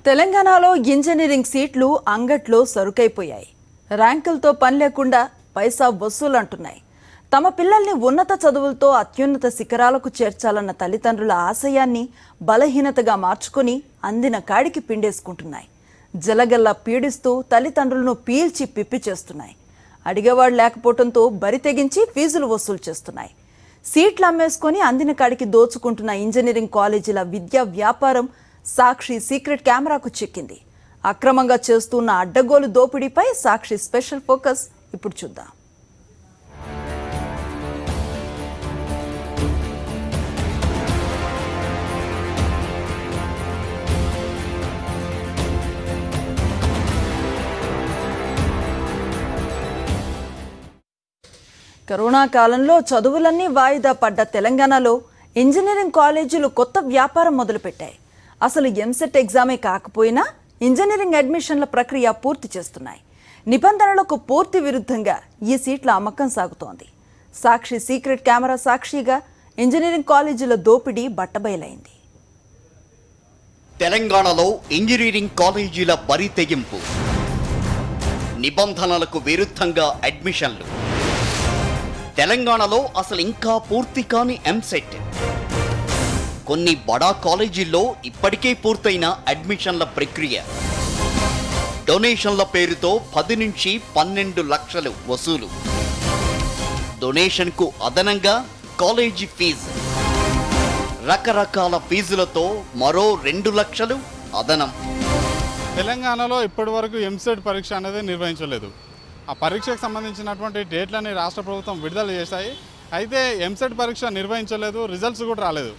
తెలంగాణలో ఇంజనీరింగ్ సీట్లు అంగట్లో సరుకైపోయాయి. ర్యాంకులతో పని లేకుండా పైసా వసూలంటున్నాయి. తమ పిల్లల్ని ఉన్నత చదువులతో అత్యున్నత శిఖరాలకు చేర్చాలన్న తల్లిదండ్రుల ఆశయాన్ని బలహీనతగా మార్చుకొని అందిన కాడికి పిండేసుకుంటున్నాయి. జలగల్లా పీడిస్తూ తల్లిదండ్రులను పీల్చి పిప్పి చేస్తున్నాయి. అడిగేవాడు లేకపోవడంతో బరి తెగించి ఫీజులు వసూలు చేస్తున్నాయి. సీట్లు అమ్మేసుకొని అందిన కాడికి దోచుకుంటున్న ఇంజనీరింగ్ కాలేజీల విద్యా వ్యాపారం సాక్షి సీక్రెట్ కెమెరాకు చిక్కింది. అక్రమంగా చేస్తున్న అడ్డగోలు దోపిడీపై సాక్షి స్పెషల్ ఫోకస్ ఇప్పుడు చూద్దాం. కరోనా కాలంలో చదువులన్నీ వాయిదా పడ్డ తెలంగాణలో ఇంజనీరింగ్ కాలేజీలు కొత్త వ్యాపారం మొదలుపెట్టాయి. అసలు ఎంసెట్ ఎగ్జామే కాకపోయినా ఇంజనీరింగ్ అడ్మిషన్ల ప్రక్రియ పూర్తి చేస్తున్నాయి. నిబంధనలకు పూర్తి విరుద్ధంగా ఈ సీట్ల అమ్మకం సాగుతోంది. సాక్షి సీక్రెట్ కెమెరా సాక్షిగా ఇంజనీరింగ్ కాలేజీల దోపిడీ బట్టబయలైంది. తెలంగాణలో ఇంజనీరింగ్ కాలేజీల బరి తెగింపు, నిబంధనలకు విరుద్ధంగా అడ్మిషన్లు. తెలంగాణలో అసలు ఇంకా పూర్తి కాని ఎంసెట్. కొన్ని బడా కాలేజీల్లో ఇప్పటికే పూర్తయిన అడ్మిషన్ల ప్రక్రియ. డొనేషన్ల పేరుతో 10 నుంచి 12 లక్షలు వసూలు. డొనేషన్కు అదనంగా కాలేజీ ఫీజు. రకరకాల ఫీజులతో మరో 2 లక్షలు అదనం. తెలంగాణలో ఇప్పటి వరకు ఎంసెట్ పరీక్ష అనేది నిర్వహించలేదు. ఆ పరీక్షకు సంబంధించినటువంటి డేట్లని రాష్ట్ర ప్రభుత్వం విడుదల చేశాయి. అయితే ఎంసెట్ పరీక్ష నిర్వహించలేదు, రిజల్ట్స్ కూడా రాలేదు.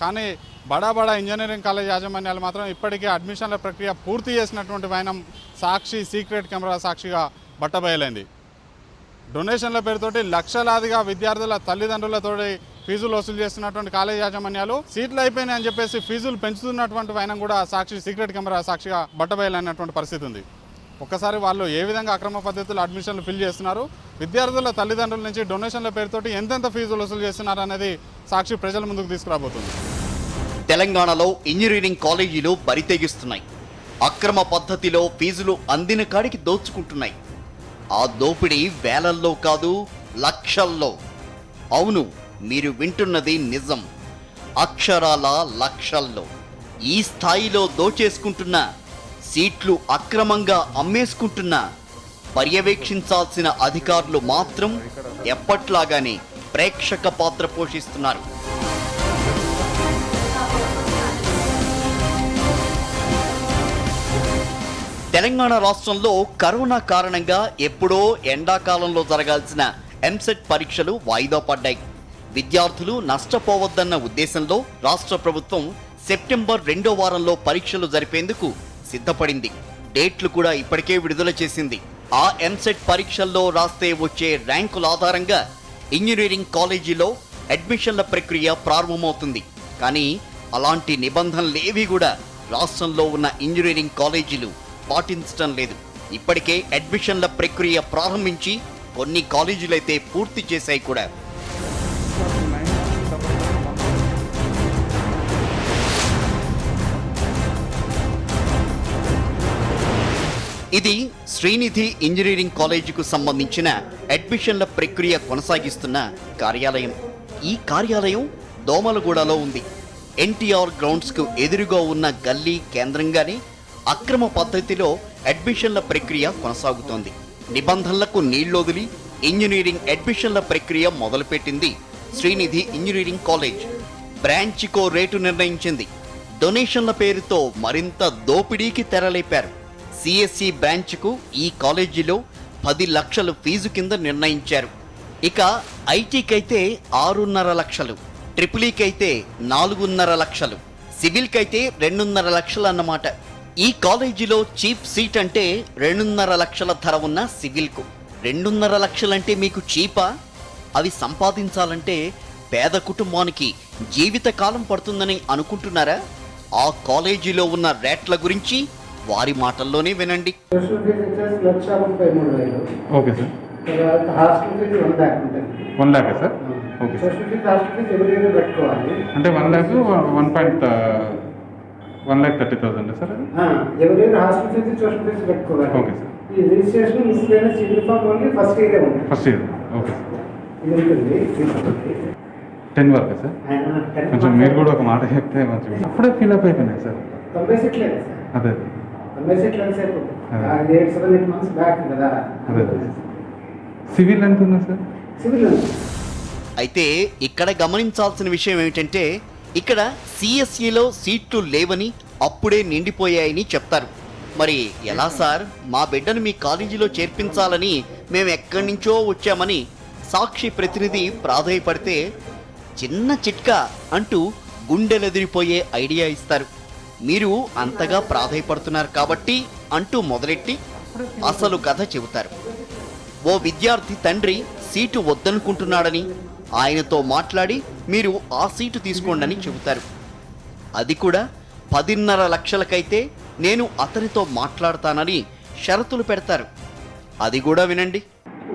కానీ బడా ఇంజనీరింగ్ కాలేజ్ యాజమాన్యాలు మాత్రం ఇప్పటికే అడ్మిషన్ల ప్రక్రియ పూర్తి చేసినటువంటి వైనం సాక్షి సీక్రెట్ కెమెరా సాక్షిగా బట్టబయలైంది. డొనేషన్ల పేరుతోటి లక్షలాదిగా విద్యార్థుల తల్లిదండ్రులతో ఫీజులు వసూలు చేస్తున్నటువంటి కాలేజ్ యాజమాన్యాలు సీట్లు అయిపోయినాయని చెప్పేసి ఫీజులు పెంచుతున్నటువంటి వైనం కూడా సాక్షి సీక్రెట్ కెమెరా సాక్షిగా బట్టబయలైనటువంటి పరిస్థితి ఉంది. ఒక్కసారి వాళ్ళు ఏ విధంగా అక్రమ పద్ధతులు అడ్మిషన్లు ఫిల్ చేస్తున్నారు, విద్యార్థుల తల్లిదండ్రుల నుంచి డొనేషన్ల పేరుతోటి ఎంతెంత ఫీజులు వసూలు చేస్తున్నారు అనేది సాక్షి ప్రజల ముందుకు తీసుకురాబోతుంది. తెలంగాణలో ఇంజనీరింగ్ కాలేజీలు బరితెగిస్తున్నాయి. అక్రమ పద్ధతిలో ఫీజులు అందిన కాడికి దోచుకుంటున్నాయి. ఆ దోపిడీ వేలల్లో కాదు, లక్షల్లో. అవును, మీరు వింటున్నది నిజం. అక్షరాల లక్షల్లో. ఈ స్థాయిలో దోచేసుకుంటున్న, సీట్లు అక్రమంగా అమ్మేసుకుంటున్న పర్యవేక్షించాల్సిన అధికారులు మాత్రం ఎప్పట్లాగానే ప్రేక్షక పాత్ర పోషిస్తున్నారు. తెలంగాణ రాష్ట్రంలో కరోనా కారణంగా ఎప్పుడో ఎండాకాలంలో జరగాల్సిన ఎంసెట్ పరీక్షలు వాయిదా పడ్డాయి. విద్యార్థులు నష్టపోవద్దన్న ఉద్దేశంలో రాష్ట్ర ప్రభుత్వం సెప్టెంబర్ 2వ వారంలో పరీక్షలు జరిపేందుకు సిద్ధపడింది. డేట్లు కూడా ఇప్పటికే విడుదల చేసింది. ఆ ఎంసెట్ పరీక్షల్లో రాస్తే వచ్చే ర్యాంకుల ఆధారంగా ఇంజనీరింగ్ కాలేజీలో అడ్మిషన్ల ప్రక్రియ ప్రారంభమవుతుంది. కానీ అలాంటి నిబంధనలేవి కూడా రాష్ట్రంలో ఉన్న ఇంజనీరింగ్ కాలేజీలు పాటించడం లేదు. ఇప్పటికే అడ్మిషన్ల ప్రక్రియ ప్రారంభించి కొన్ని కాలేజీలైతే పూర్తి చేశాయి కూడా. ఇది శ్రీనిధి ఇంజనీరింగ్ కాలేజీకు సంబంధించిన అడ్మిషన్ల ప్రక్రియ కొనసాగిస్తున్న కార్యాలయం. ఈ కార్యాలయం దోమలగూడలో ఉంది. ఎన్టీఆర్ గ్రౌండ్స్కు ఎదురుగా ఉన్న గల్లీ కేంద్రంగానే అక్రమ పద్ధతిలో అడ్మిషన్ల ప్రక్రియ కొనసాగుతోంది. నిబంధనలకు నీళ్లొదిలి ఇంజనీరింగ్ అడ్మిషన్ల ప్రక్రియ మొదలుపెట్టింది శ్రీనిధి ఇంజనీరింగ్ కాలేజ్. బ్రాంచ్కో రేటు నిర్ణయించింది. డొనేషన్ల పేరుతో మరింత దోపిడీకి తెరలేపారు. సిఎస్సి బ్రాంచ్కు ఈ కాలేజీలో 10 లక్షలు ఫీజు కింద నిర్ణయించారు. ఇక ఐటీకైతే 6.5 లక్షలు, ట్రిపుల్ఈకైతే 4.5 లక్షలు, సివిల్కైతే 2.5 లక్షలు అన్నమాట. ఈ కాలేజీలో చీప్ సీట్ అంటే 2.5 లక్షల ధర ఉన్న సివిల్కు. 2.5 లక్షలంటే మీకు చీపా? అవి సంపాదించాలంటే పేద కుటుంబానికి జీవితకాలం పడుతుందని అనుకుంటున్నారా? ఆ కాలేజీలో ఉన్న రేట్ల గురించి వారి మాటల్లోనే వినండి. Okay sir. One lakh sir. Okay sir. అంటే 1 ల్యాక్ 1.5 1,30,000 సార్ అది? ఎవరైనా హాస్టల్ ఫీజు ట్యూషన్ ఫీజు పెట్టుకోవాలి. Okay sir. ఈ registration miscellaneous uniform only first year ఉంటుంది. First year okay sir. ఇది ఉంటుంది ఫీజు ఉంటుంది. 10 వరకే సార్? ఆయన 10 కొంచెం మీరు కూడా ఒక మాట చెప్తే మంచిగా. అప్పుడే ఫిల్అప్ అయిపోయినాయి సార్. 90 సెట్లు లేదు సార్. అదే 90 సెట్లు ఎంతసేపు? అదే. 8-7 months బ్యాక్ కదా. అదే సివిల్ ఎంత ఉన్నా సార్? సివిల్ ఉంది. అయితే ఇక్కడ గమనించాల్సిన విషయం ఏమిటంటే ఇక్కడ సిఎస్ఈలో సీట్లు లేవని అప్పుడే నిండిపోయాయని చెప్తారు. మరి ఎలా సార్, మా బిడ్డను మీ కాలేజీలో చేర్పించాలని మేము ఎక్కడి నుంచో వచ్చామని సాక్షి ప్రతినిధి ప్రాధేయపడితే చిన్న చిట్కా అంటూ గుండెలెదిరిపోయే ఐడియా ఇస్తారు. మీరు అంతగా ప్రాధేయపడుతున్నారు కాబట్టి అంటూ మొదలెట్టి అసలు కథ చెబుతారు. ఓ విద్యార్థి తండ్రి సీటు వద్దనుకుంటున్నాడని ఆయనతో మాట్లాడి మీరు ఆ సీటు తీసుకోండి చెబుతారు. అది కూడా 10.5 లక్షలకైతే నేను అతనితో మాట్లాడతానని షరతులు పెడతారు. అది కూడా వినండి.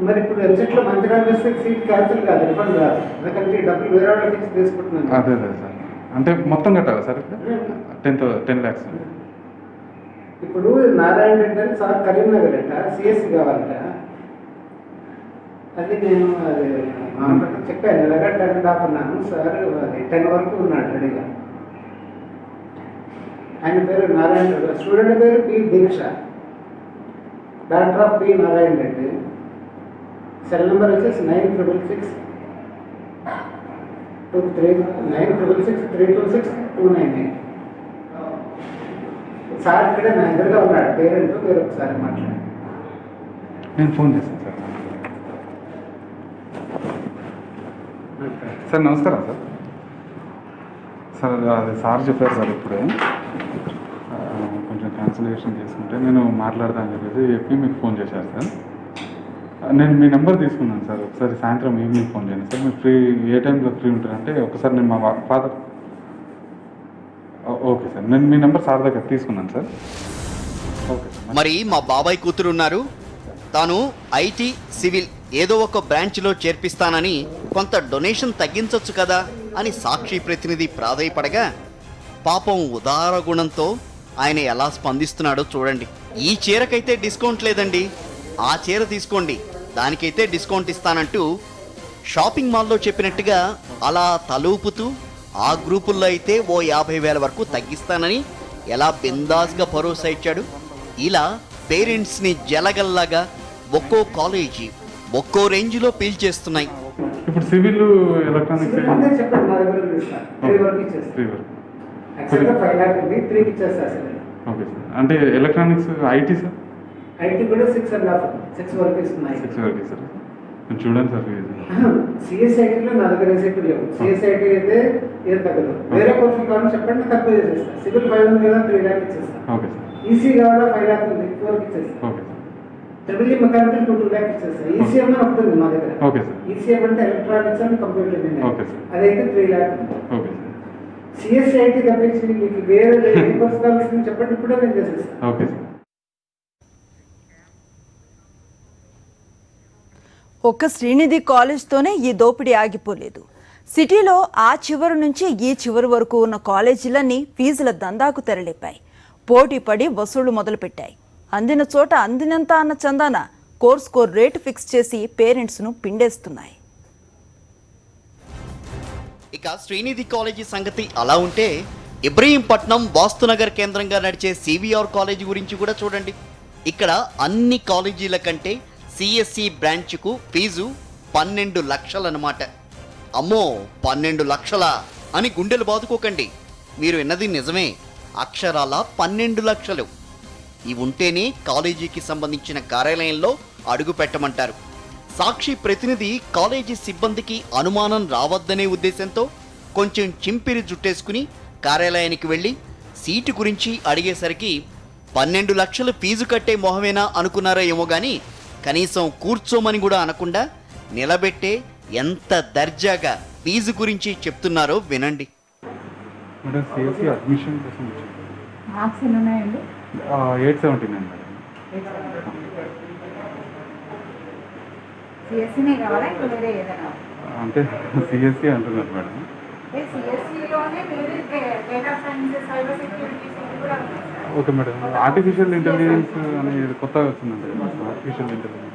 మరి ఇప్పుడు ఎంసెట్ లో మంచి ర్యాంక్ వస్తే సీట్ క్యాన్సిల్ కాదు, రిఫండ్ కాదు. ఎందుకంటే ఈ డబ్బులు వేరే వాళ్ళకి ఇచ్చి తీసుకుంటున్నాను. అదే సార్. అంటే మొత్తం కట్టాలా సార్? 10 lakhs. ఇప్పుడు నారాయణ రెడ్డి అని సార్ కరీంనగర్ అంట, సిఎస్సి కావాలంట. అది నేను అది చెప్పాను, ఇలాగా 10.5 అన్నాను సార్. అది 10 వరకు ఉన్నాడు రెడీగా. ఆయన పేరు నారాయణ రెడ్డి, స్టూడెంట్ పేరు P Deeksha, daughter of P Narayana Reddy. Cell number వచ్చేసి 966-326-298. సార్ ఇక్కడ నా ఎదురుగా ఉన్నాడు, పేరెంట్ మీరు ఒకసారి మాట్లాడండి. నేను ఫోన్ చేస్తాను సార్. సార్ నమస్కారం సార్. సార్ అది సార్ చెప్పారు సార్ ఇప్పుడే కొంచెం క్యాన్సిలేషన్ చేసుకుంటే నేను మాట్లాడతాను అని చెప్పి మీకు ఫోన్ చేశాను సార్. నేను మీ నెంబర్ తీసుకున్నాను సార్. ఒకసారి సాయంత్రం ఈవినింగ్ ఫోన్ చేయండి సార్. మీరు ఫ్రీ ఏ టైంలో ఫ్రీ ఉంటారంటే ఒకసారి నేను మా ఫాదర్. ఓకే సార్, నేను మీ నెంబర్ సార్ దగ్గర తీసుకున్నాను సార్. Okay sir. మరి మా బాబాయ్ కూతురు ఉన్నారు, తాను ఐటీ సివిల్ ఏదో ఒక బ్రాంచ్లో చేర్పిస్తానని కొంత డొనేషన్ తగ్గించవచ్చు కదా అని సాక్షి ప్రతినిధి ప్రాధేయపడగా పాపం ఉదార గుణంతో ఆయన ఎలా స్పందిస్తున్నాడో చూడండి. ఈ చీరకైతే డిస్కౌంట్ లేదండి, ఆ చీర తీసుకోండి, దానికైతే డిస్కౌంట్ ఇస్తానంటూ షాపింగ్ మాల్లో చెప్పినట్టుగా అలా తలూపుతూ ఆ గ్రూపుల్లో అయితే ఓ 50,000 వరకు తగ్గిస్తానని ఎలా బిందాస్గా భరోసా ఇచ్చాడు. ఇలా పేరెంట్స్ని జలగల్లాగా ఒక్కో కాలేజీ ఒక్కో రేంజ్లో పీల్చేస్తున్నాయి. ఇప్పుడు సివిల్ ఎలక్ట్రానిక్స్ అందరూ చెప్పండి, మా దగ్గర ఇస్తాను. 3 వరకు ఇచ్చేస్తాను. 3 వరకు. యాక్చువల్గా 5 lakh ఉంది, 3 ఇచ్చేస్తా సార్. Okay sir. అంటే ఎలక్ట్రానిక్స్ ఐటీ సార్? ఐటీ కూడా 6 వరకు ఇస్తున్నాయి. 6 వరకు సార్. చూడండి సార్. సిఎస్ఐటీలో నా దగ్గర రిసీప్ట్ లేవు. సిఎస్ఐటీ అయితే ఏం తగ్గదు. వేరే కోర్సులు కావాలని చెప్పండి, తక్కువ చేసేస్తా. సివిల్ 5 ఉంది కదా, 3 lakh ఇచ్చేస్తా. Okay sir. ఈసీ కావాలా 5 lakh ఉంది, 4 వరకు ఇచ్చేస్తా. Okay sir. Triple mechanical 2 lakh ఇచ్చేస్తా. ఈసీఎం అని ఒకటి ఉంది మా దగ్గర. Okay sir. ఈసీఎం అంటే electronics and computer engineering. Okay sir. అదైతే 3 lakh ఉంది. Okay sir. సిఎస్ఐటీ తప్పించి మీకు వేరే ఏ కోర్సు కావాల్సింది చెప్పండి, ఇప్పుడే నేను చేసేస్తాను. Okay sir. ఒక్క శ్రీనిధి కాలేజ్తోనే ఈ దోపిడీ ఆగిపోలేదు. సిటీలో ఆ చివరి నుంచి ఈ చివరి వరకు ఉన్న కాలేజీలన్నీ ఫీజుల దందాకు తెరలేపాయి. పోటీ పడి వసూళ్లు మొదలుపెట్టాయి. అందిన చోట అందినంత అన్న చందాన కోర్స్కో రేటు ఫిక్స్ చేసి పేరెంట్స్ను పిండేస్తున్నాయి. ఇక శ్రీనిధి కాలేజీ సంగతి అలా ఉంటే ఇబ్రహీంపట్నం వాస్తునగర్ కేంద్రంగా నడిచే సివిఆర్ కాలేజీ గురించి కూడా చూడండి. ఇక్కడ అన్ని కాలేజీల కంటే సిఎస్సి బ్రాంచ్కు ఫీజు 12 లక్షలన్నమాట. అమ్మో 12 లక్షలా అని గుండెలు బాదుకోకండి, మీరు విన్నది నిజమే. అక్షరాల 12 లక్షలు. ఇవి ఉంటేనే కాలేజీకి సంబంధించిన కార్యాలయంలో అడుగు పెట్టమంటారు. సాక్షి ప్రతినిధి కాలేజీ సిబ్బందికి అనుమానం రావద్దనే ఉద్దేశంతో కొంచెం చింపిరి జుట్టేసుకుని కార్యాలయానికి వెళ్ళి సీటు గురించి అడిగేసరికి 12 లక్షలు ఫీజు కట్టే మొహమేనా అనుకున్నారో ఏమో కానీ కనీసం కూర్చోమని కూడా అనకుండా నిలబెట్టే ఎంత దర్జాగా ఫీజు గురించి చెప్తున్నారో వినండి. మేడం సిఎస్సి అడ్మిషన్ కోసం మార్క్స్ ఎన్ని ఉన్నాయండి? 879 మేడం. సిఎస్సీనే కావాలా, ఇంకా వేరే ఏదైనా? అంటే సిఎస్సి అంటున్నారు మేడం. సిఎస్సీలోనే వేరే data science, cyber security okay madam. Artificial intelligence అనేది కొత్తగా వచ్చిందండి. ఆర్టిఫిషియల్ ఇంటెలిజెన్స్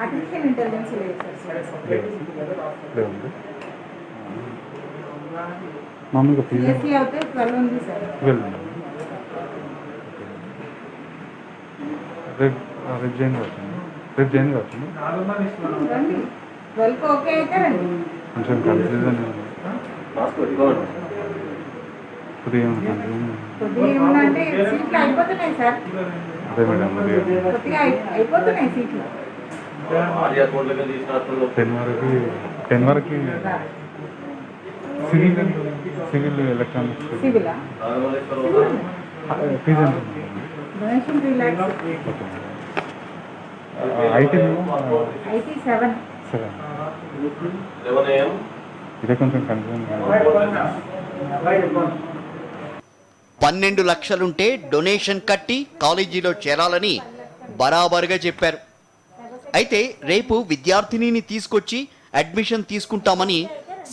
ఆర్టిఫిషియల్ ఇంటెలిజెన్స్ లేదు సార్. లేదండి. మామూలుగా ఫీజు సిఎస్సి అయితే 12 ఉంది సార్. వెళ్ళండి. రేపు జైన్గా వచ్చింది. రేపు జైన్గా వచ్చింది. రండి 12 ఓకే అయితే రండి. కొంచెం కన్ఫ్యూజన్ కొద్దిగా కొద్దిగా ఏమన్నా అంటే సీట్లు అయిపోతున్నాయి సార్. అదే మేడం కొద్దిగా కొద్దిగా అయిపోతున్నాయి సీట్లు. 10 వరకు సివిల్ ఎలక్ట్రానిక్స్ సివిలా ఫీజు ఎంత? Donation 3 lakhs. IT IT 7. ఇదే కొంచెం కన్ఫ్యూజన్. 12 లక్షలుంటే డొనేషన్ కట్టి కాలేజీలో చేరాలని బరాబరుగా చెప్పారు. అయితే రేపు విద్యార్థినిని తీసుకొచ్చి అడ్మిషన్ తీసుకుంటామని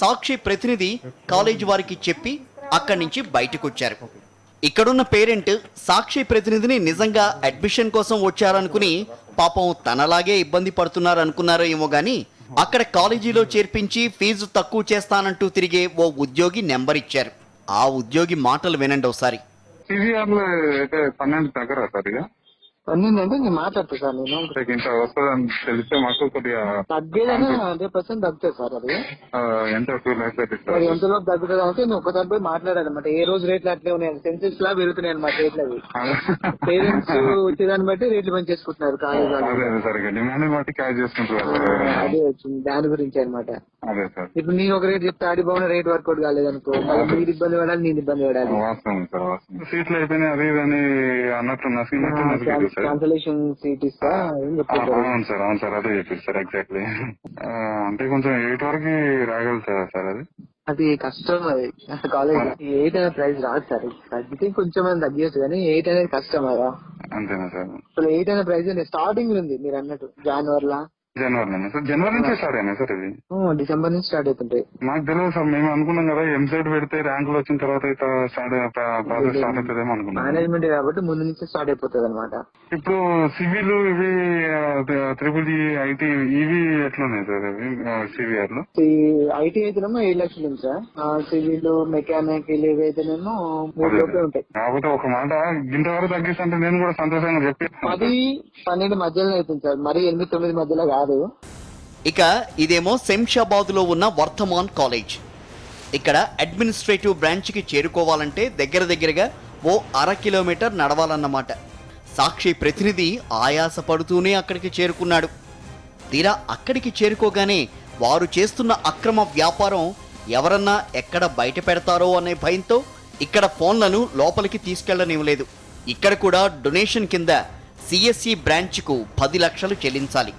సాక్షి ప్రతినిధి కాలేజీ వారికి చెప్పి అక్కడి నుంచి బయటకొచ్చారు. ఇక్కడున్న పేరెంట్ సాక్షి ప్రతినిధిని నిజంగా అడ్మిషన్ కోసం వచ్చారనుకుని పాపం తనలాగే ఇబ్బంది పడుతున్నారు అనుకున్నారో ఏమో గానీ అక్కడ కాలేజీలో చేర్పించి ఫీజు తక్కువ చేస్తానంటూ తిరిగే ఓ ఉద్యోగి నెంబర్ ఇచ్చారు. ఆ ఉద్యోగి మాటలు వినండి ఒకసారి. సివిఆర్లో అయితే 12 దగ్గర సార్ ఇక 12 అంటే నేను మాట్లాడతా సార్. నేను ఇంత వస్తుందని తెలిస్తే మాకు కొద్దిగా తగ్గేదని 100% తగ్గుతుంది సార్. అది ఎంత 2 lakhs అయితే మరి ఎంతలో తగ్గుతుంది అంటే నేను ఒకసారి పోయి మాట్లాడాలన్నమాట. ఏ రోజు రేట్లు అట్లే ఉన్నాయి, సెన్సెస్ లా పెరుగుతున్నాయి అనమాట రేట్లు. అవి పేరెంట్స్ వచ్చేదాన్ని బట్టి రేట్లు పెంచేసుకుంటున్నారు కాలేజ్ వాళ్ళు. అదే సరిగ్గా డిమాండ్ బట్టి క్యాష్ చేసుకుంటారు. అదే వచ్చింది దాని గురించి అనమాట. అదే సార్. ఇప్పుడు నేను ఒక రేట్ చెప్తే ఆడి బాగున్న రేట్ వర్కౌట్ కాలేదనుకో, మళ్ళీ మీరు ఇబ్బంది పడాలి, నేను ఇబ్బంది పడాలి. వాస్తవం సార్ వాస్తవం. సీట్లు అయిపోయినాయి అది ఇదని అన్నట్టు క్యాన్సలేషన్ సీట్ ఇస్తా ఏం చెప్తారు. అవును సార్ అదే చెప్పారు సార్ ఎగ్జాక్ట్లీ. అంటే కొంచెం 8 వరకు రాగలుగుతారా సార్? అది కష్టం. అది కాలేజ్ 8 అనే ప్రైస్ రాదు సార్. తగ్గితే కొంచెం తగ్గచ్చు కానీ 8 అనేది కష్టం కదా. అంతేనా సార్? అసలు 8 అనే ప్రైస్ స్టార్టింగ్ ఉంది మీరు అన్నట్టు జనవరిలో. జనవరి సార్? జనవరి నుంచి స్టార్ట్ అయినా సార్ ఇది? డిసెంబర్ నుంచి స్టార్ట్ అవుతుంటాయి. మాకు తెలియదు సార్. మేము అనుకున్నాం కదా ఎంసెట్ పెడితే ర్యాంకులు వచ్చిన తర్వాత ప్రాసెస్ స్టార్ట్ అవుతుందేమో అనుకున్నాం. మేనేజ్మెంట్ కాబట్టి ముందు నుంచి స్టార్ట్ అయిపోతుంది అనమాట. ఇప్పుడు సివిల్ ఇవి ట్రిపుల్ ఐటీ ఇవి ఎట్లున్నాయి సార్ అవి సివిఆర్ లో? ఐటీ అయితేనేమో 7 లక్షలు ఉంది సార్. సివిల్ మెకానికల్ ఇవి అయితేనేమో 3 లోపే ఉంటాయి. కాకపోతే ఒక మాట ఇంతవరకు తగ్గిస్తుంటే నేను కూడా సంతోషంగా చెప్పి 10-12 మధ్యలో అవుతుంది సార్. మరి 8-9 మధ్యలో కాదు. ఇక ఇదేమో శంషాబాద్ లో ఉన్న వర్ధమాన్ కాలేజ్. ఇక్కడ అడ్మినిస్ట్రేటివ్ బ్రాంచ్కి చేరుకోవాలంటే దగ్గరగా ఓ 1/2 కిలోమీటర్ నడవాలన్నమాట. సాక్షి ప్రతినిధి ఆయాస పడుతూనే అక్కడికి చేరుకున్నాడు. తీరా అక్కడికి చేరుకోగానే వారు చేస్తున్న అక్రమ వ్యాపారం ఎవరన్నా ఎక్కడ బయట పెడతారో అనే భయంతో ఇక్కడ ఫోన్లను లోపలికి తీసుకెళ్లనివ్వలేదు. ఇక్కడ కూడా డొనేషన్ కింద సిఎస్సి బ్రాంచ్కు 10 లక్షలు చెల్లించాలి.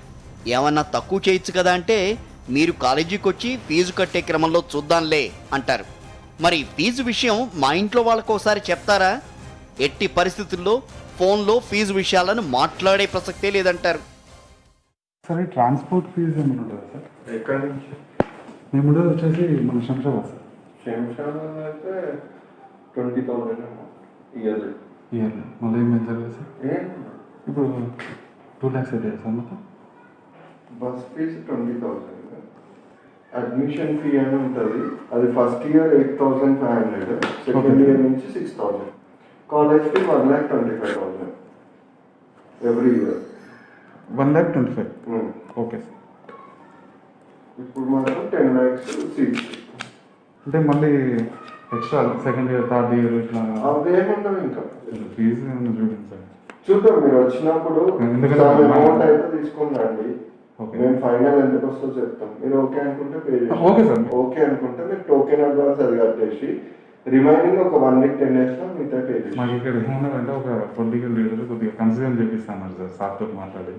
ఏమన్నా తక్కువ చేయొచ్చు కదా అంటే మీరు కాలేజీకి వచ్చి ఫీజు కట్టే క్రమంలో చూద్దాంలే అంటారు. మరి ఫీజు విషయం మా ఇంట్లో వాళ్ళకు ఒకసారి చెప్తారా? ఎట్టి పరిస్థితుల్లో ఫోన్లో ఫీజు విషయాలను మాట్లాడే ప్రసక్తే లేదంటారు. సరే ట్రాన్స్పోర్ట్ ఫీజు ఏమైనా ఉంటుందా సార్? ఎక్కడి నుంచి? మేము ఉండేది వచ్చేసి మన శంషాబాద్ సార్. శంషాబాద్ అయితే 20,000 ఇయర్లీ. మళ్ళీ ఏం పెంచాలి సార్? ఇప్పుడు 2 lakhs అయితే సార్ మొత్తం. Bus fee 20,000. అడ్మిషన్ ఫీ అని ఉంటుంది. అది ఫస్ట్ ఇయర్ 8,500, సెకండ్ ఇయర్ నుంచి 6,000. College fee 1,25,000 every year. 1,25,000. Okay sir. ఇప్పుడు మాత్రం 10 lakhs సీట్స్. అంటే మళ్ళీ extra second year third year ఇట్లా అవేముండవు. ఇంకా ఫీజు ఏమైనా చూడండి సార్. చూద్దాం మీరు వచ్చినప్పుడు అమౌంట్ అయితే తీసుకుందండి. మేము ఫైనల్ ఎంత వస్తుందో చెప్తాం. మీరు ఓకే అనుకుంటే పే చేయండి. Okay sir. ఓకే అనుకుంటే మీరు టోకెన్ అడ్వాన్స్ అది కట్టేసి రిమైనింగ్ ఒక 1 week 10 days లో మిగతా పే చేయండి. మాకు ఇక్కడ ఏమన్నారంటే ఒక పొలిటికల్ లీడర్ కొద్దిగా కన్సిడర్ చేపిస్తాను సార్ సార్తో మాట్లాడి.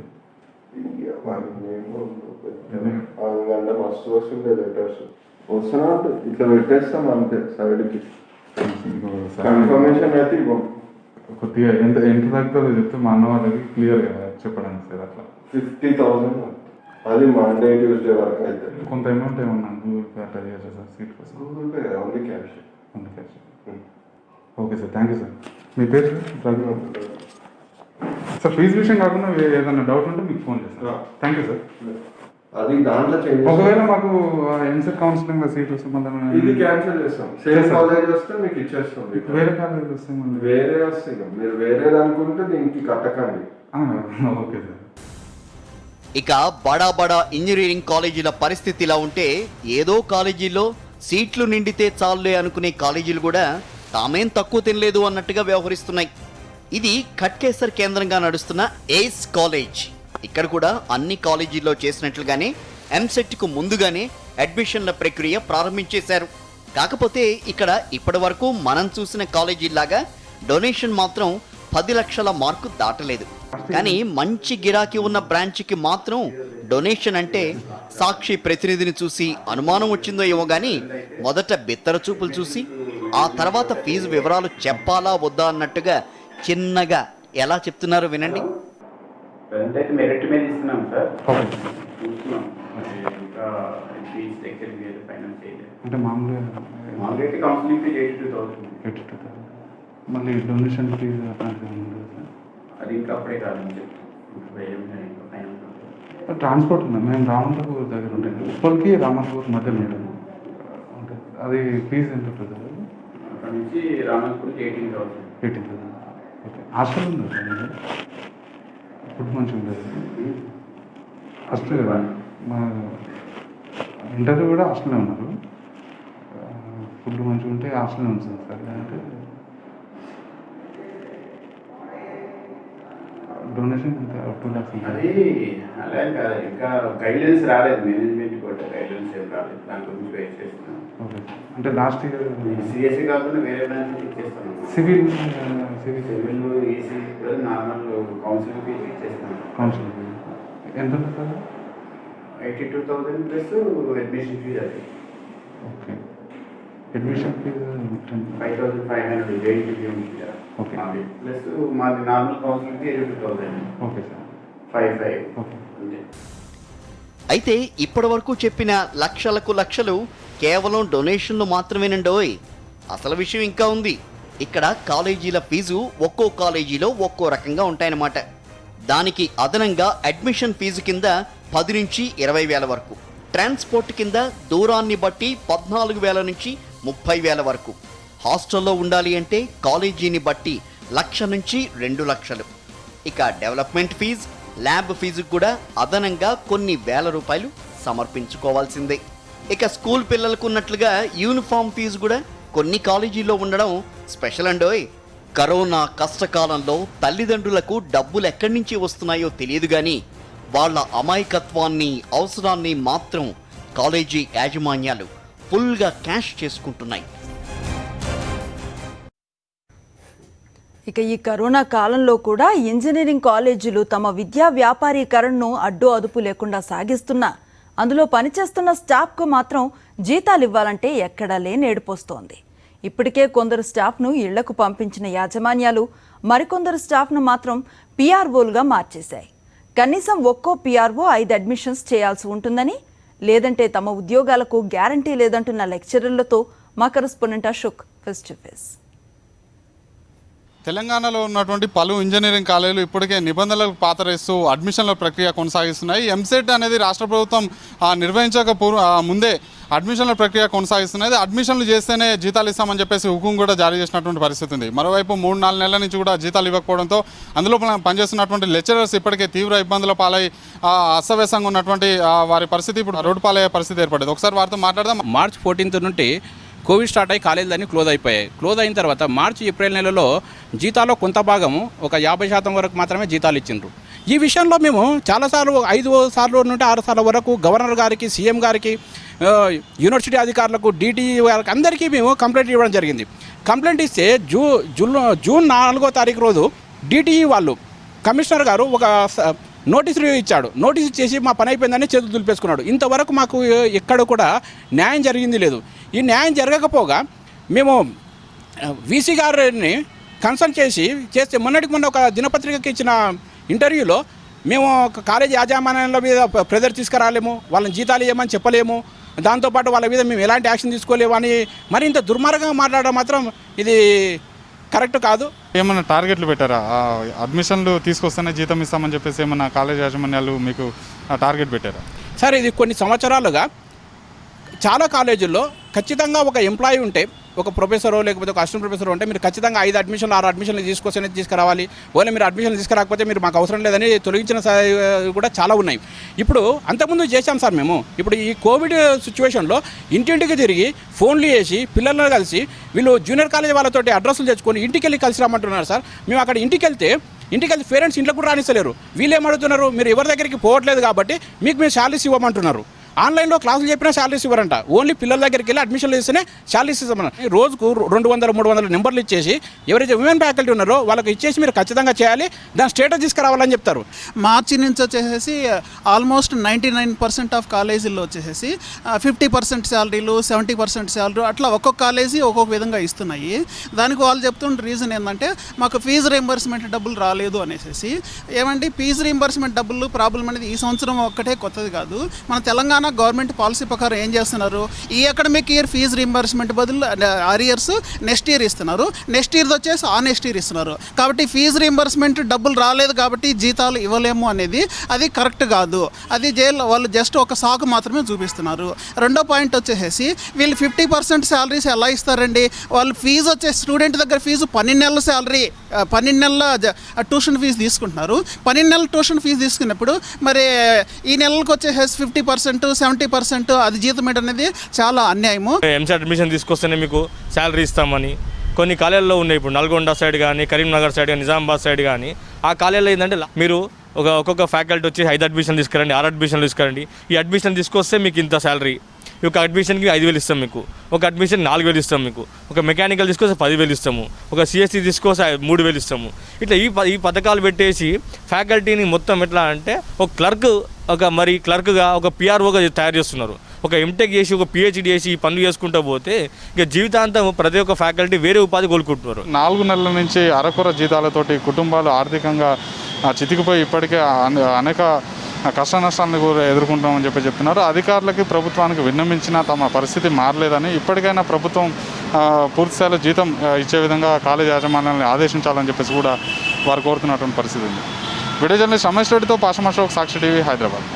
అందుకంటే మస్తు వస్తుండే లెటర్స్ వస్తున్నా ఇట్లా పెట్టేస్తాం అంతే సైడ్కి. కన్ఫర్మేషన్ అయితే ఇవ్వం. కొద్దిగా ఎంత తగ్గుతుందో చెప్తే మా అన్న వాళ్ళకి క్లియర్గా చెప్పడానికి సార్. అట్లా 50,000 అది మండే ట్యూస్డే వరకు అయితే. కొంత అమౌంట్ ఏమన్నా గూగుల్ పే అట్లా చేయొచ్చు సార్ సీట్ కోసం? Google Pay only cash. Okay sir, thank you sir. మీ పేరు సార్? సార్ ఫీజు విషయం కాకుండా ఏదైనా డౌట్ ఉంటే మీకు ఫోన్ చేస్తాను. Thank you sir. అది దాంట్లో చేంజ్ ఒకవేళ మాకు ఎంసెట్ కౌన్సిలింగ్ సీట్ వస్తే మళ్ళీ ఇది క్యాన్సిల్ చేస్తాం. సేమ్ కాలేజ్ వస్తే మీకు ఇచ్చేస్తాం. వేరే కాలేజ్ వస్తే మళ్ళీ వేరే వస్తే మీరు వేరేది అనుకుంటే దీనికి కట్టకండి. Okay sir. ఇక బడా బడా ఇంజనీరింగ్ కాలేజీల పరిస్థితి ఇలా ఉంటే ఏదో కాలేజీలో సీట్లు నిండితే చాలులే అనుకునే కాలేజీలు కూడా తామేం తక్కువ తినలేదు అన్నట్టుగా వ్యవహరిస్తున్నాయి. ఇది ఖట్కేసర్ కేంద్రంగా నడుస్తున్న ఏస్ కాలేజ్. ఇక్కడ కూడా అన్ని కాలేజీల్లో చేసినట్లుగానే ఎంసెట్కు ముందుగానే అడ్మిషన్ల ప్రక్రియ ప్రారంభించేశారు. కాకపోతే ఇక్కడ ఇప్పటి వరకు మనం చూసిన కాలేజీలాగా డొనేషన్ మాత్రం 10 లక్షల మార్కు దాటలేదు. కానీ మంచి గిరాకీ ఉన్న బ్రాంచ్కి మాత్రం డొనేషన్ అంటే సాక్షి ప్రతినిధిని చూసి అనుమానం వచ్చిందో ఏమో కానీ మొదట బిత్తర చూపులు చూసి ఆ తర్వాత ఫీజు వివరాలు చెప్పాలా వద్దా అన్నట్టుగా చిన్నగా ఎలా చెప్తున్నారో వినండి. అంటే మెరిట్ మీద ఇస్తున్నాం సార్, చూస్తున్నాం. ఇంకా ఫీజ్ స్ట్రక్చర్ లేదు, ఫైనాన్స్ చేయలేదు. అంటే మామూలుగా అయితే కౌన్సిలింగ్ ఫీజ్ 82,000. 82,000. మళ్ళీ డొనేషన్ ఫీజు అట్లాంటివి ఉండదు సార్? అది ఇంకా అప్పుడే కాదని చెప్తాం. ట్రాన్స్పోర్ట్ ఉంది. మేము రామంతపూర్ దగ్గర ఉంటాయి, ఉప్పల్కి రామంతపూర్ మధ్యలో ఉంటుంది. అది ఫీజు ఎంత ఉంటుంది సార్? అక్కడ నుంచి రామంతపూర్కి 18,000. 18,000. ఓకే. హాస్టల్ ఉంది సార్? ఫుడ్ మంచిగా ఉంటుంది ఫస్ట్ కదా. మా ఇంటర్వ్యూ కూడా హాస్టల్లో ఉన్నారు. ఫుడ్ మంచిగా ఉంటే హాస్టల్లో ఉంటుంది సార్. లేదంటే డొనేషన్ ఎంత 2 lakhs ఉంటుంది. అది అలా కాదు, ఇంకా గైడ్లైన్స్ రాలేదు, మేనేజ్మెంట్ కూడా గైడ్లైన్స్ ఏం రాలేదు. దాని గురించి వెయిట్ చేస్తున్నాం. ఓకే. అంటే లాస్ట్ ఇయర్ సిఎస్సి కాకుండా వేరే బ్రాంచ్ ఇచ్చేస్తాం. Civil EC normal counselling fee ఇచ్చేస్తాం. కౌన్సిలింగ్ ఎంత ఉంటుంది సార్? 82,000 plus admission fee. అది okay. Admission fee 5,500 Jain fee. Okay. Plus మాది normal counselling 82,000. Okay sir. 5,500. Okay. అయితే ఇప్పటి వరకు చెప్పిన లక్షలకు లక్షలు కేవలం డొనేషన్లు మాత్రమేనండోయ్. అసలు విషయం ఇంకా ఉంది. ఇక్కడ కాలేజీల ఫీజు ఒక్కో కాలేజీలో ఒక్కో రకంగా ఉంటాయన్నమాట. దానికి అదనంగా అడ్మిషన్ ఫీజు కింద 10 నుంచి 20,000 వరకు, ట్రాన్స్పోర్ట్ కింద దూరాన్ని బట్టి 14,000 నుంచి 30,000 వరకు, హాస్టల్లో ఉండాలి అంటే కాలేజీని బట్టి 1,00,000 నుంచి 2 లక్షలు. ఇక డెవలప్మెంట్ ఫీజు, ల్యాబ్ ఫీజు కూడా అదనంగా కొన్ని వేల రూపాయలు సమర్పించుకోవాల్సిందే. ఇక స్కూల్ పిల్లలకు ఉన్నట్లుగా యూనిఫామ్ ఫీజు కూడా కొన్ని కాలేజీల్లో ఉండడం స్పెషల్ అండోయ్. కరోనా కష్టకాలంలో తల్లిదండ్రులకు డబ్బులు ఎక్కడి నుంచి వస్తున్నాయో తెలియదు కానీ వాళ్ళ అమాయకత్వాన్ని, అవసరాన్ని మాత్రం కాలేజీ యాజమాన్యాలు ఫుల్గా క్యాష్ చేసుకుంటున్నాయి. ఇక ఈ కరోనా కాలంలో కూడా ఇంజనీరింగ్ కాలేజీలు తమ విద్యా వ్యాపారీకరణను అడ్డు అదుపు లేకుండా సాగిస్తున్నా అందులో పనిచేస్తున్న స్టాఫ్కు మాత్రం జీతాలు ఇవ్వాలంటే ఎక్కడా లేని ఏడుపోస్తోంది. ఇప్పటికే కొందరు స్టాఫ్ను ఇళ్లకు పంపించిన యాజమాన్యాలు మరికొందరు స్టాఫ్ను మాత్రం పీఆర్ఓలుగా మార్చేశాయి. కనీసం ఒక్కో పీఆర్ఓ 5 అడ్మిషన్స్ చేయాల్సి ఉంటుందని, లేదంటే తమ ఉద్యోగాలకు గ్యారంటీ లేదంటున్న లెక్చరర్లతో మా correspondent Ashok face to face. తెలంగాణలో ఉన్నటువంటి పలు ఇంజనీరింగ్ కాలేజీలు ఇప్పటికే నిబంధనలకు పాతరేస్తూ అడ్మిషన్ల ప్రక్రియ కొనసాగిస్తున్నాయి. ఎంసెట్ అనేది రాష్ట్ర ప్రభుత్వం నిర్వహించక ముందే అడ్మిషన్ల ప్రక్రియ కొనసాగిస్తున్నది. అడ్మిషన్లు చేస్తేనే జీతాలు ఇస్తామని చెప్పేసి హుకుం కూడా జారీ చేసినటువంటి పరిస్థితి ఉంది. మరోవైపు 3-4 నెలల నుంచి కూడా జీతాలు ఇవ్వకపోవడంతో అందులో పనిచేస్తున్నటువంటి లెక్చరర్స్ ఇప్పటికే తీవ్ర ఇబ్బందుల పాలై అస్తవ్యస్తంగా ఉన్నటువంటి వారి పరిస్థితి ఇప్పుడు రోడ్డు పాలయ్యే పరిస్థితి ఏర్పడింది. ఒకసారి వారితో మాట్లాడదాం. మార్చ్ 14 నుండి కోవిడ్ స్టార్ట్ అయ్యి కాలేజీలన్నీ క్లోజ్ అయిపోయాయి. క్లోజ్ అయిన తర్వాత మార్చి, ఏప్రిల్ నెలలో జీతాలో కొంత భాగము ఒక 50% వరకు మాత్రమే జీతాలు ఇచ్చిండ్రు. ఈ విషయంలో మేము చాలాసార్లు 5 సార్లు నుండి 6 సార్ల వరకు గవర్నర్ గారికి, సీఎం గారికి, యూనివర్సిటీ అధికారులకు, డిటిఈ గారికి అందరికీ మేము కంప్లైంట్ ఇవ్వడం జరిగింది. కంప్లైంట్ ఇస్తే జూన్ 4వ తారీఖు రోజు డిటిఈ వాళ్ళు, కమిషనర్ గారు ఒక నోటీసులు ఇచ్చాడు. నోటీస్ ఇచ్చేసి మా పని అయిపోయిందని చేతులు దులిపేసుకున్నాడు. ఇంతవరకు మాకు ఎక్కడ కూడా న్యాయం జరిగింది లేదు. ఈ న్యాయం జరగకపోగా మేము వీసీ గారిని కన్సల్ట్ చేస్తే మొన్న ఒక దినపత్రికకి ఇచ్చిన ఇంటర్వ్యూలో మేము కాలేజీ యాజమాన్యాల మీద ప్రెజర్ తీసుకురాలేము, వాళ్ళని జీతాలు ఇవ్వమని చెప్పలేము, దాంతోపాటు వాళ్ళ మీద మేము ఎలాంటి యాక్షన్ తీసుకోలేము అని మరి ఇంత దుర్మార్గంగా మాట్లాడడం మాత్రం ఇది కరెక్ట్ కాదు. ఏమన్నా టార్గెట్లు పెట్టారా? అడ్మిషన్లు తీసుకొస్తేనే జీతం ఇస్తామని చెప్పేసి ఏమన్నా కాలేజ్ యాజమాన్యాలు మీకు టార్గెట్ పెట్టారా? సార్, ఇది కొన్ని సంవత్సరాలుగా చాలా కాలేజీల్లో ఖచ్చితంగా ఒక ఎంప్లాయీ ఉంటే, ఒక ప్రొఫెసరో లేకపోతే ఒక అసిస్టెంట్ ప్రొఫెసర్ ఉంటే మీరు ఖచ్చితంగా 5 అడ్మిషన్లు 6 అడ్మిషన్లు తీసుకొస్తేనే తీసుకురావాలి. ఓన్లీ మీరు అడ్మిషన్లు తీసుకురాకపోతే మీరు మాకు అవసరం లేదని తొలగించిన కూడా చాలా ఉన్నాయి. ఇప్పుడు అంతకుముందు చేశాం సార్ మేము. ఇప్పుడు ఈ కోవిడ్ సిచ్యువేషన్లో ఇంటింటికి తిరిగి ఫోన్లు చేసి పిల్లలను కలిసి వీళ్ళు జూనియర్ కాలేజ్ వాళ్ళతోటి అడ్రస్లు తెచ్చుకొని ఇంటికి వెళ్ళి కలిసి రమ్మంటున్నారు సార్. మేము అక్కడ ఇంటికి వెళ్తే పేరెంట్స్ ఇంట్లో కూడా రానిస్తలేరు. వీళ్ళు ఏమడుగుతున్నారు, మీరు ఎవరి దగ్గరికి పోవట్లేదు కాబట్టి మీకు మేము శాలరీస్ ఇవ్వమంటున్నారు. ఆన్లైన్లో క్లాసులు చెప్పినా శాలరీస్ ఇవ్వరంట. ఓన్లీ పిల్లల దగ్గరికి వెళ్ళి అడ్మిషన్లు ఇస్తేనే శాలరీస్ ఇస్తామన్నారు. రోజుకు 200-300 నెంబర్లు ఇచ్చేసి ఎవరైతే విమెన్ ఫ్యాకల్టీ ఉన్నారో వాళ్ళకి ఇచ్చేసి మీరు ఖచ్చితంగా చేయాలి, దాని స్టేటస్ తీసుకురావాలని చెప్తారు. మార్చి నుంచి వచ్చేసి ఆల్మోస్ట్ 99% ఆఫ్ కాలేజీల్లో వచ్చేసి 50% శాలరీలు, 70% శాలరీ అట్లా ఒక్కొక్క కాలేజీ ఒక్కొక్క విధంగా ఇస్తున్నాయి. దానికి వాళ్ళు చెప్తున్న రీజన్ ఏంటంటే మాకు ఫీజు రీయింబర్స్మెంట్ డబ్బులు రాలేదు అనేసి. ఏమండి, ఫీజు రీయింబర్స్మెంట్ డబ్బులు ప్రాబ్లం అనేది ఈ సంవత్సరం ఒక్కటే కొత్తది కాదు. మన తెలంగాణ గవర్నమెంట్ పాలసీ ప్రకారం ఏం చేస్తున్నారు, ఈ అకాడమిక్ ఇయర్ ఫీజు రీయింబర్స్మెంట్ బదులు అరియర్స్ నెక్స్ట్ ఇయర్ ఇస్తున్నారు, నెక్స్ట్ ఇయర్ వచ్చేసి నెక్స్ట్ ఇయర్ ఇస్తున్నారు. కాబట్టి ఫీజు రీయింబర్స్మెంట్ డబ్బులు రాలేదు కాబట్టి జీతాలు ఇవ్వలేము అనేది అది కరెక్ట్ కాదు. అది వాళ్ళు జస్ట్ ఒక సాకు మాత్రమే చూపిస్తున్నారు. రెండో పాయింట్ వచ్చేసి వీళ్ళు 50% శాలరీస్ ఎలా ఇస్తారండి? వాళ్ళు ఫీజు వచ్చేసి స్టూడెంట్ దగ్గర ఫీజు 12 నెలల శాలరీ, 12 నెలల ట్యూషన్ ఫీజు తీసుకుంటున్నారు. 12 నెలల ట్యూషన్ ఫీజు తీసుకున్నప్పుడు మరి ఈ నెలలకు వచ్చేసి 50%, 70% అది జీతం అనేది చాలా అన్యాయము. ఎంసెట్ అడ్మిషన్ తీసుకొస్తేనే మీకు శాలరీ ఇస్తామని కొన్ని కాలేజీల్లో ఉన్నాయి. ఇప్పుడు నల్గొండ సైడ్ కానీ, కరీంనగర్ సైడ్ కానీ, నిజామాబాద్ సైడ్ కానీ ఆ కాలేజీలో ఏంటంటే మీరు ఒక్కొక్క ఫ్యాకల్టీ వచ్చి 5 అడ్మిషన్లు తీసుకురండి, 6 అడ్మిషన్లు తీసుకురండి. ఈ అడ్మిషన్ తీసుకొస్తే మీకు ఇంత శాలరీ, ఒక అడ్మిషన్కి 5,000 ఇస్తాం మీకు, ఒక అడ్మిషన్ 4,000 ఇస్తాం మీకు, ఒక మెకానికల్ తీసుకొస్తే 10,000 ఇస్తాము, ఒక సిఎస్సి తీసుకొస్తే 3,000 ఇస్తాము. ఇట్లా ఈ పథకాలు పెట్టేసి ఫ్యాకల్టీని మొత్తం ఎట్లా అంటే ఒక క్లర్క్గా ఒక పిఆర్ఓగా తయారు చేస్తున్నారు. ఒక ఎంటెక్ చేసి ఒక పిహెచ్డి చేసి ఈ పనులు చేసుకుంటూ పోతే ఇక జీవితాంతం ప్రతి ఒక్క ఫ్యాకల్టీ వేరే ఉపాధి కోలుకుంటున్నారు. 4 నెలల నుంచి అరకొర జీతాలతోటి కుటుంబాలు ఆర్థికంగా చితికిపోయి ఇప్పటికే అనేక కష్ట నష్టాలను కూడా ఎదుర్కొంటామని చెప్తున్నారు. అధికారులకి ప్రభుత్వానికి విన్నవించినా తమ పరిస్థితి మారలేదని, ఇప్పటికైనా ప్రభుత్వం పూర్తిస్థాయిలో జీతం ఇచ్చే విధంగా కాలేజ్ యాజమాన్యాన్ని ఆదేశించాలని చెప్పేసి కూడా వారు కోరుతున్నటువంటి పరిస్థితి ఉంది. వీడియో జర్నలిస్ట్ రమేష్ రెడ్డితో పాషమా షోక్, సాక్షి టీవీ, హైదరాబాద్.